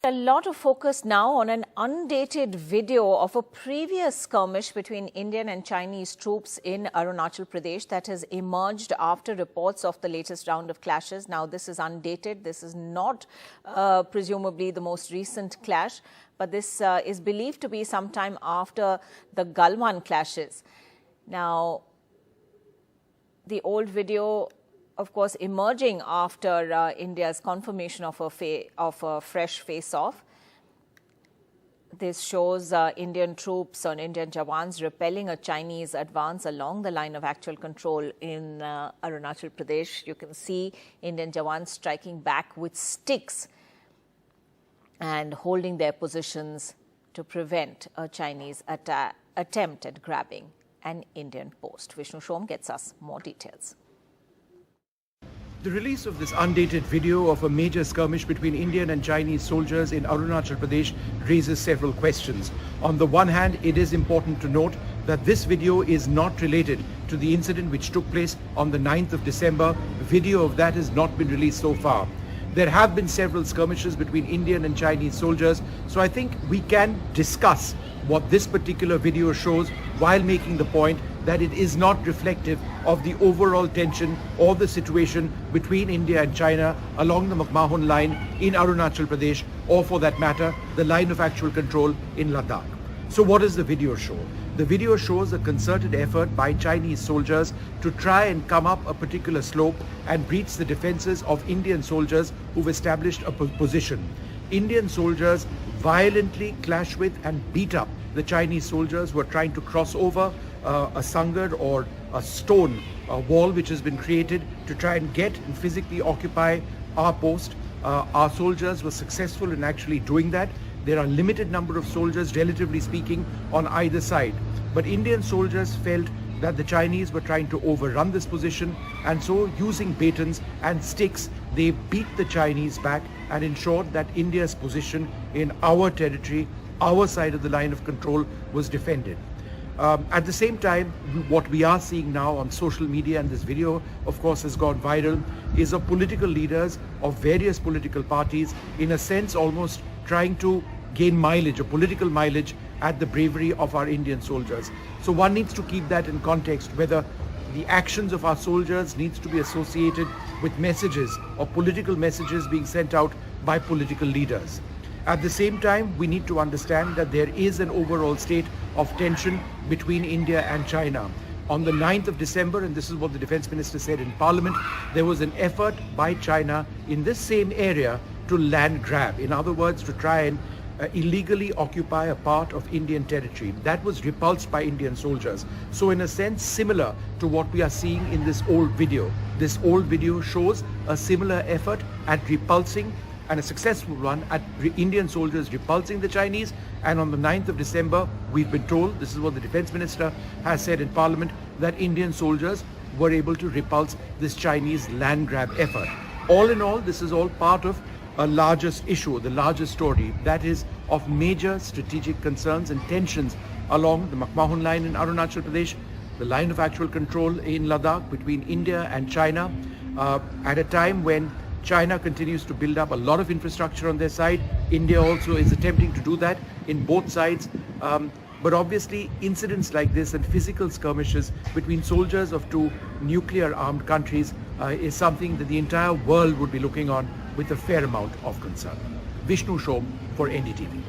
A lot of focus now on an undated video of a previous skirmish between Indian and Chinese troops in Arunachal Pradesh that has emerged after reports of the latest round of clashes. Now, this is undated. This is not presumably the most recent clash, but this is believed to be sometime after the Galwan clashes. Now, the old video, of course, emerging after India's confirmation of a fresh face-off. This shows Indian troops and Indian Jawans repelling a Chinese advance along the line of actual control in Arunachal Pradesh. You can see Indian Jawans striking back with sticks and holding their positions to prevent a Chinese attempt at grabbing an Indian post. Vishnu Shom gets us more details. The release of this undated video of a major skirmish between Indian and Chinese soldiers in Arunachal Pradesh raises several questions. On the one hand, it is important to note that this video is not related to the incident which took place on the 9th of December. Video of that has not been released so far. There have been several skirmishes between Indian and Chinese soldiers, so I think we can discuss what this particular video shows while making the point that it is not reflective of the overall tension or the situation between India and China along the McMahon line in Arunachal Pradesh, or for that matter, the line of actual control in Ladakh. So what does the video show? The video shows a concerted effort by Chinese soldiers to try and come up a particular slope and breach the defenses of Indian soldiers who've established a position. Indian soldiers violently clash with and beat up the Chinese soldiers who are trying to cross over a sangar or a stone wall which has been created to try and get and physically occupy our post. Our soldiers were successful in actually doing that. There are a limited number of soldiers, relatively speaking, on either side. But Indian soldiers felt that the Chinese were trying to overrun this position, and so using batons and sticks, they beat the Chinese back and ensured that India's position in our territory, our side of the line of control, was defended. At the same time, what we are seeing now on social media, and this video of course has gone viral, is of political leaders of various political parties, in a sense almost trying to gain mileage or political mileage at the bravery of our Indian soldiers. So one needs to keep that in context, whether the actions of our soldiers needs to be associated with messages or political messages being sent out by political leaders. At the same time, we need to understand that there is an overall state of tension between India and China. On the 9th of December, and this is what the Defence Minister said in Parliament, there was an effort by China in this same area to land grab. In other words, to try and illegally occupy a part of Indian territory. That was repulsed by Indian soldiers. So in a sense, similar to what we are seeing in this old video. This old video shows a similar effort at repulsing, and a successful one, at Indian soldiers repulsing the Chinese. And on the 9th of December, we've been told, this is what the Defence Minister has said in Parliament, that Indian soldiers were able to repulse this Chinese land grab effort. All in all, this is all part of a largest issue, the largest story that is of major strategic concerns and tensions along the McMahon line in Arunachal Pradesh, the line of actual control in Ladakh between India and China, at a time when China continues to build up a lot of infrastructure on their side. India also is attempting to do that in both sides. But obviously, incidents like this and physical skirmishes between soldiers of two nuclear-armed countries is something that the entire world would be looking on with a fair amount of concern. Vishnu Shom for NDTV.